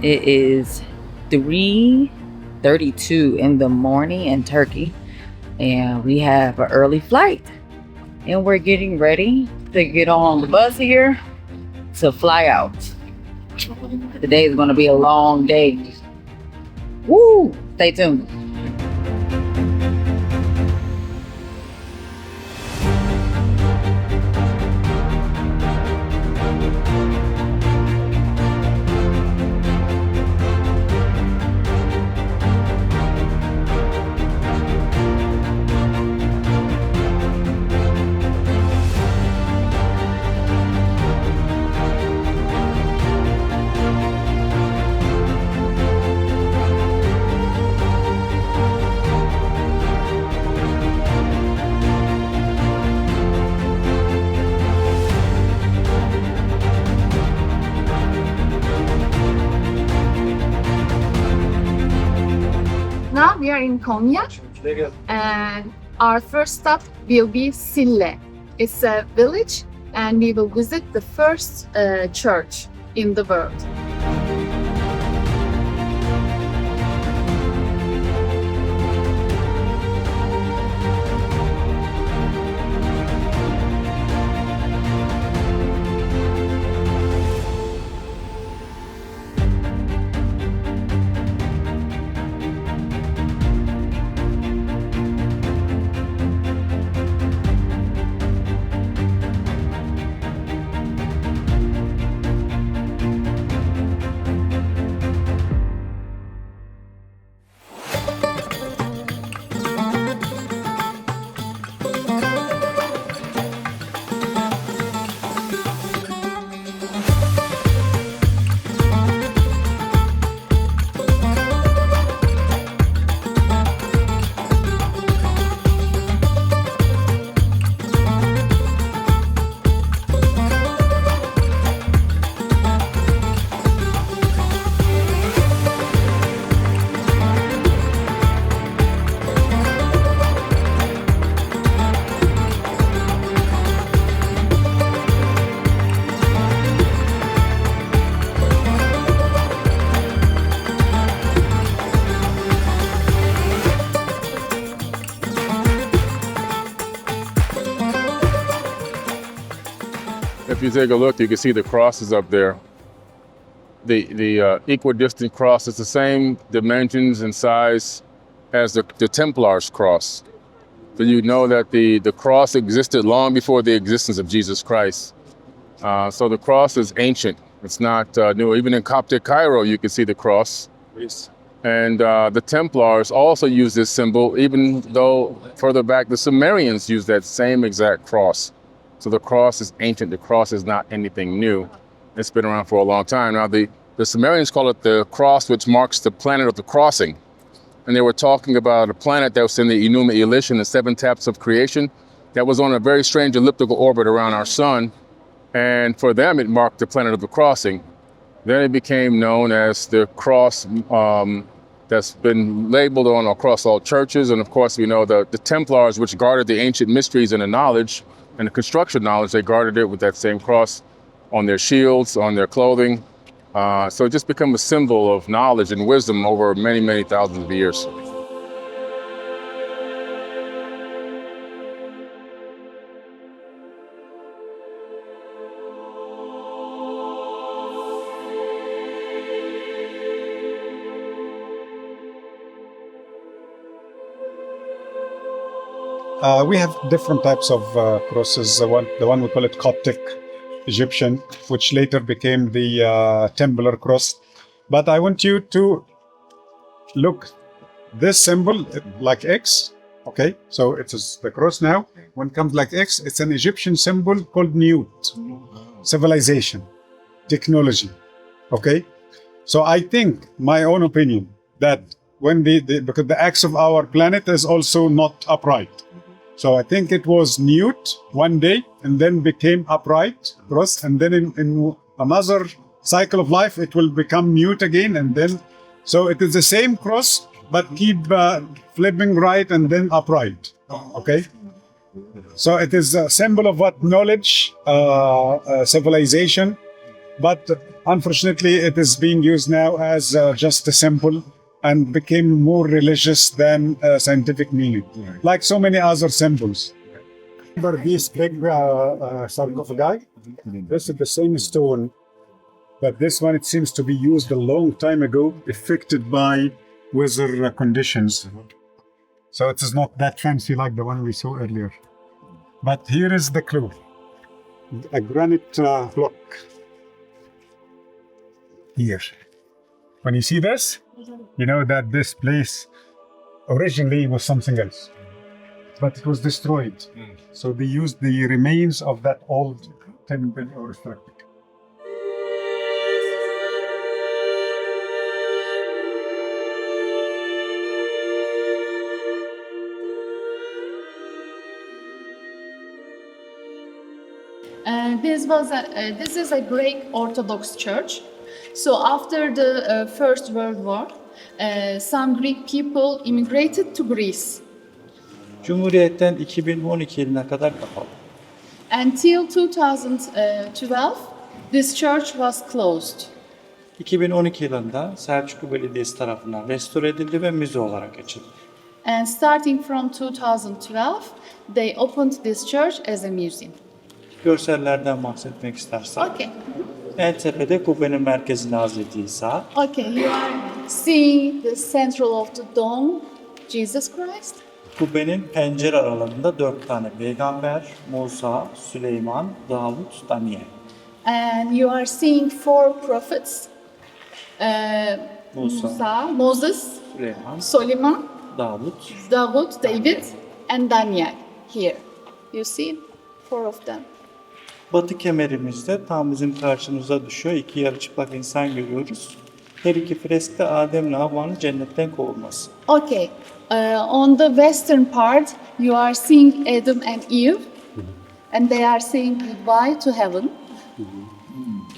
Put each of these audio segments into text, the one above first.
It is 3:32 in the morning in Turkey, and we have an early flight. And we're getting ready to get on the bus here to fly out. Today is going to be a long day. Woo! Stay tuned. Now we are in Konya, and our first stop will be Sille. It's a village, and we will visit the first church in the world. If you take a look, you can see the crosses up there. The equidistant cross is the same dimensions and size as the Templar's cross. So you know that the cross existed long before the existence of Jesus Christ. So the cross is ancient. It's not new. Even in Coptic Cairo, you can see the cross. Yes. And the Templars also use this symbol, even though further back the Sumerians used that same exact cross. So the cross is ancient. The cross is not anything new. It's been around for a long time. Now, the Sumerians call it the cross, which marks the planet of the crossing. And they were talking about a planet that was in the Enuma Elish, in the 7 taps of creation, that was on a very strange elliptical orbit around our sun. And for them, it marked the planet of the crossing. Then it became known as the cross that's been labeled on across all churches. And of course, we know the Templars, which guarded the ancient mysteries and the knowledge, and the construction knowledge, they guarded it with that same cross on their shields, on their clothing. So it just became a symbol of knowledge and wisdom over many, many thousands of years. We have different types of crosses. The one we call it Coptic Egyptian, which later became the Templar cross. But I want you to look this symbol like X. Okay, so it is the cross now. When it comes like X, it's an Egyptian symbol called Newt, civilization, technology. Okay, so I think my own opinion that when because the axis of our planet is also not upright. So I think it was Newt one day and then became upright cross, and then in another cycle of life it will become Newt again, and then so it is the same cross but keep flipping right and then upright. Okay, so it is a symbol of what? Knowledge, civilization, But unfortunately, it is being used now as just a symbol and became more religious than scientific meaning, like so many other symbols. Remember this big sarcophagi? This is the same stone, but this one it seems to be used a long time ago, affected by weather conditions. So it is not that fancy like the one we saw earlier. But here is the clue: a granite block. Here. When you see this, you know that this place originally was something else, but it was destroyed. So they used the remains of that old temple or structure. This is a Greek Orthodox church. So after the First World War, some Greek people immigrated to Greece. Cumhuriyet'ten 2012 yılına kadar kapalı. Until 2012, this church was closed. 2012 yılında Selçuklu Belediyesi tarafından restore edildi ve müze olarak açıldı. And starting from 2012, they opened this church as a museum. Görsellerden bahsetmek istersen. Okay. En tepede kubbenin merkezinde Hazreti İsa. Okay, you are seeing the central of the dome, Jesus Christ. Kubbenin pencere aralarında 4 tane peygamber, Musa, Süleyman, Davut, Daniel. And you are seeing 4 prophets, Musa, Moses, Süleyman, Solomon, Davut. David, David, and Daniel here. You see 4 of them. Batı kemerimizde tam bizim karşımıza düşüyor. 2 yarı çıplak insan görüyoruz. Her iki freskte Adem'le Havva'nın cennetten kovulması. Okay, on the western part, you are seeing Adam and Eve, and they are saying goodbye to heaven.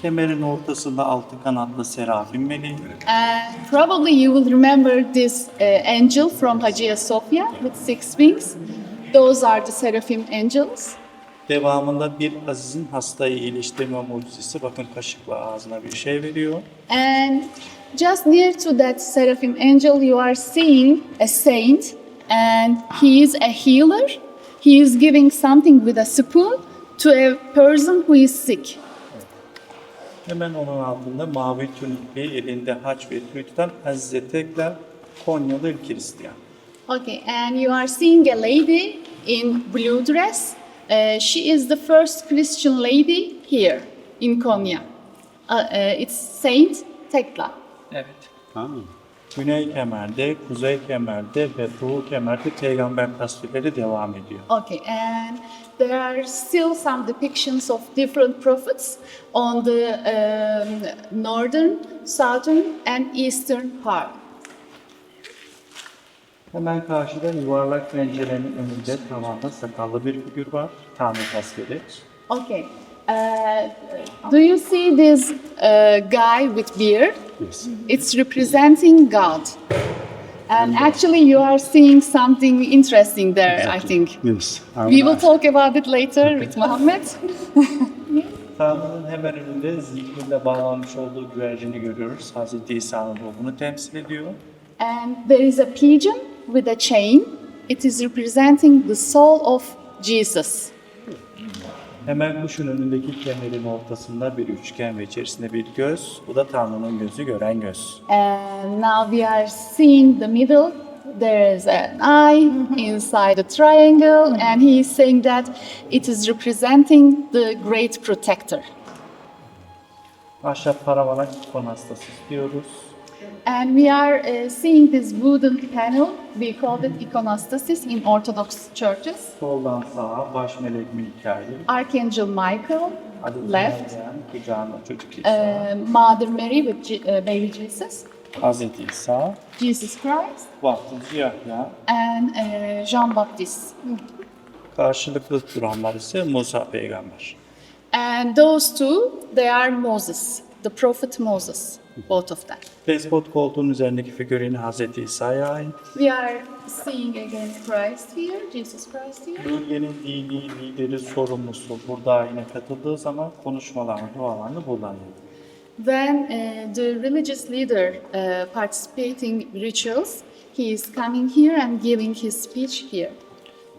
Kemerin ortasında 6 kanatlı serafim meleği. And probably you will remember this angel from Hagia Sophia with 6 wings. Those are the seraphim angels. Devamında bir azizin hastayı iyileştirme mucizesi. Bakın kaşıkla ağzına bir şey veriyor. And just near to that seraphim angel, you are seeing a saint, and he is a healer. He is giving something with a spoon to a person who is sick. Hemen onun altında mavi tünikli elinde haç ve tüy tutan Azize Tekler, Konyalı ilk Hristiyan. Okay, and you are seeing a lady in blue dress. She is the first Christian lady here in Konya. It's Saint Tekla. Evet. Güney kemerde, kuzey kemerde ve doğu kemerde peygamber tasvirleri devam ediyor. Okay, and there are still some depictions of different prophets on the northern, southern, and eastern part. Hemen karşıda yuvarlak pencerenin önünde tavanda sakallı bir figür var. Tanrı tasviri. Okay, do you see this guy with beard? Yes. It's representing God. And actually, you are seeing something interesting there, I think. Yes. We will talk about it later with Muhammad. Tanrı'nın hemen önünde zincirle bağlanmış olduğu güvercini görüyoruz. Hazreti İsa'nın ruhunu temsil ediyor. And there is a pigeon with a chain. It is representing the soul of Jesus. Hemen kuşun önündeki kemerin ortasında bir üçgen ve içerisinde bir göz. Bu da Tanrı'nın gözü, gören göz. And now we are seeing the middle. There is an eye inside a triangle, and he is saying that it is representing the great protector. Ahşap paravanı ikonostası diyoruz. And we are seeing this wooden panel. We call it iconostasis in Orthodox churches. Soldan sağa baş melek Mikail, Archangel Michael, Hazreti left. Meryem, kucağında çocuk İsa, Mother Mary with baby Jesus, Hazreti İsa, Jesus Christ, Vaftizi Yahya. and Jean Baptiste. Karşılıklı duranlar ise Musa peygamber. And those two, they are Moses, the prophet Moses, both of them. Despot koltuğun üzerindeki figür yine Hazreti İsa'ya ait. We are seeing again Christ here, Jesus Christ here. Bölgenin dini lideri sorumlusu burada yine katıldığı zaman konuşmalarını, dualarını buradan yapıyor. When the religious leader participating rituals, he is coming here and giving his speech here.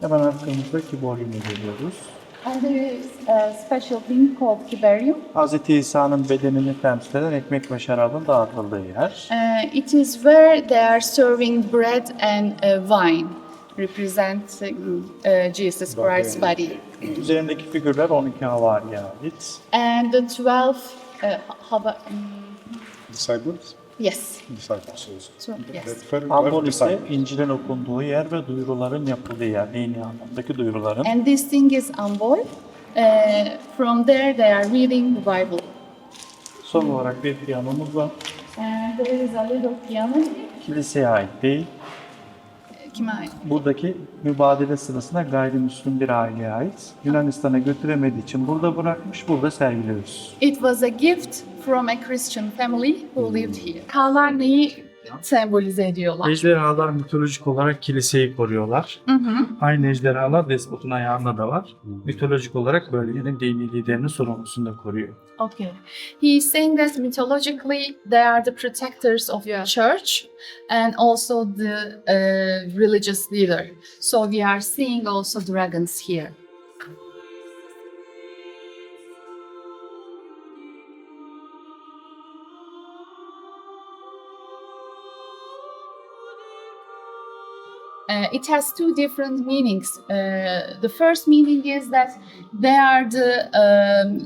Hemen arkamızda kiboryumu görüyoruz. And there is a special thing called kibarium. Hz. İsa'nın bedenini temsil eden ekmek ve şarabın dağıtıldığı yer. It is where they are serving bread and wine, representing Jesus Christ's body. Üzerindeki figürler 12 havariye ait. And the 12 Disciples? yes. Disciples. So, yes. Ambol ise İncil'in okunduğu yer ve duyuruların yapıldığı yer. Dini anlamdaki duyuruların. And this thing is ambol. From there they are reading the Bible. Son olarak bir piyanomuz var. And there is a little piano. Kiliseye ait değil. Kime ait? Buradaki mübadele sırasında gayrimüslim bir aileye ait. Yunanistan'a götüremediği için burada bırakmış, burada sergiliyoruz. It was a gift from a Christian family who lived here. Kağlar neyi sembolize ediyorlar? Ejderhalar mitolojik olarak kiliseyi koruyorlar. Aynı ejderhalar despotun ayağında da var. Mitolojik olarak bölgenin dini liderinin sorumlusunu da koruyor. Okay. He is saying that mythologically they are the protectors of the church and also the religious leader. So we are seeing also dragons here. It has two different meanings. The first meaning is that they are the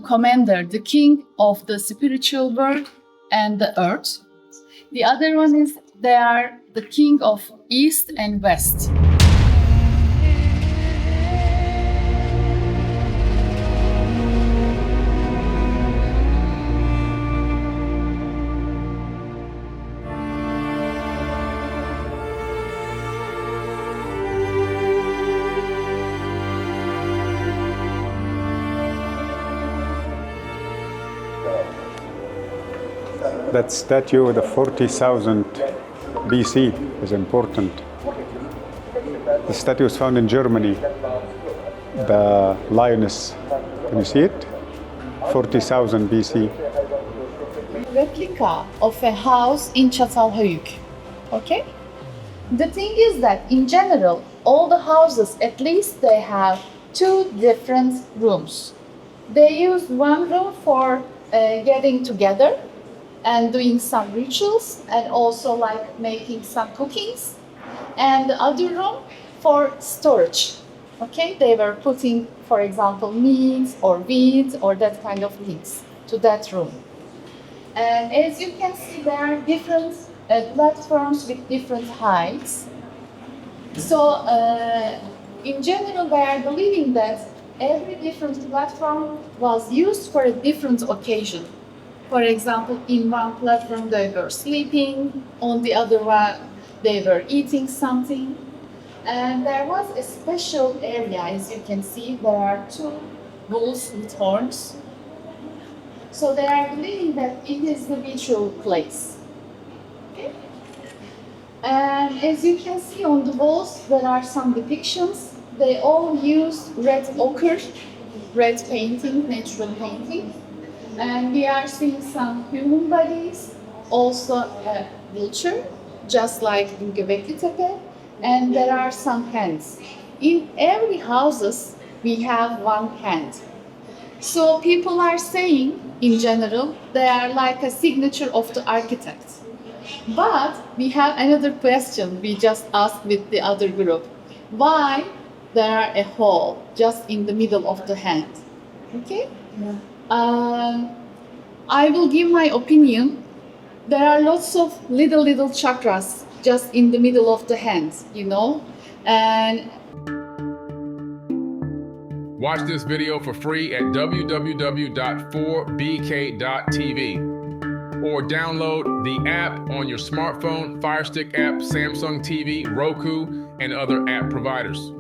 commander, the king of the spiritual world and the earth. The other one is they are the king of East and West. That statue of the 40,000 BC is important. The statue is found in Germany. The lioness, can you see it? 40,000 BC. Replica of a house in Çatalhöyük. Okay? The thing is that in general, all the houses, at least they have two different rooms. They use one room for getting together and doing some rituals and also like making some cookings, and the other room for storage. Okay, they were putting, for example, meat or wheat or that kind of things to that room. And as you can see, there are different platforms with different heights. So in general, they are believing that every different platform was used for a different occasion. For example, in one platform they were sleeping, on the other one they were eating something. And there was a special area, as you can see, there are two bulls with horns. So they are believing that it is the ritual place. Okay? And as you can see on the walls, there are some depictions. They all use red ochre, red painting, natural painting. And we are seeing some human bodies, also a vulture, just like in Göbekli Tepe, and there are some hands. In every houses, we have one hand. So people are saying, in general, they are like a signature of the architect. But we have another question we just asked with the other group. Why there are a hole just in the middle of the hand? Okay? Yeah. I will give my opinion. There are lots of little chakras just in the middle of the hand, you know? And Watch this video for free at www.4bk.tv or download the app on your smartphone, Fire Stick app, Samsung TV, Roku, and other app providers.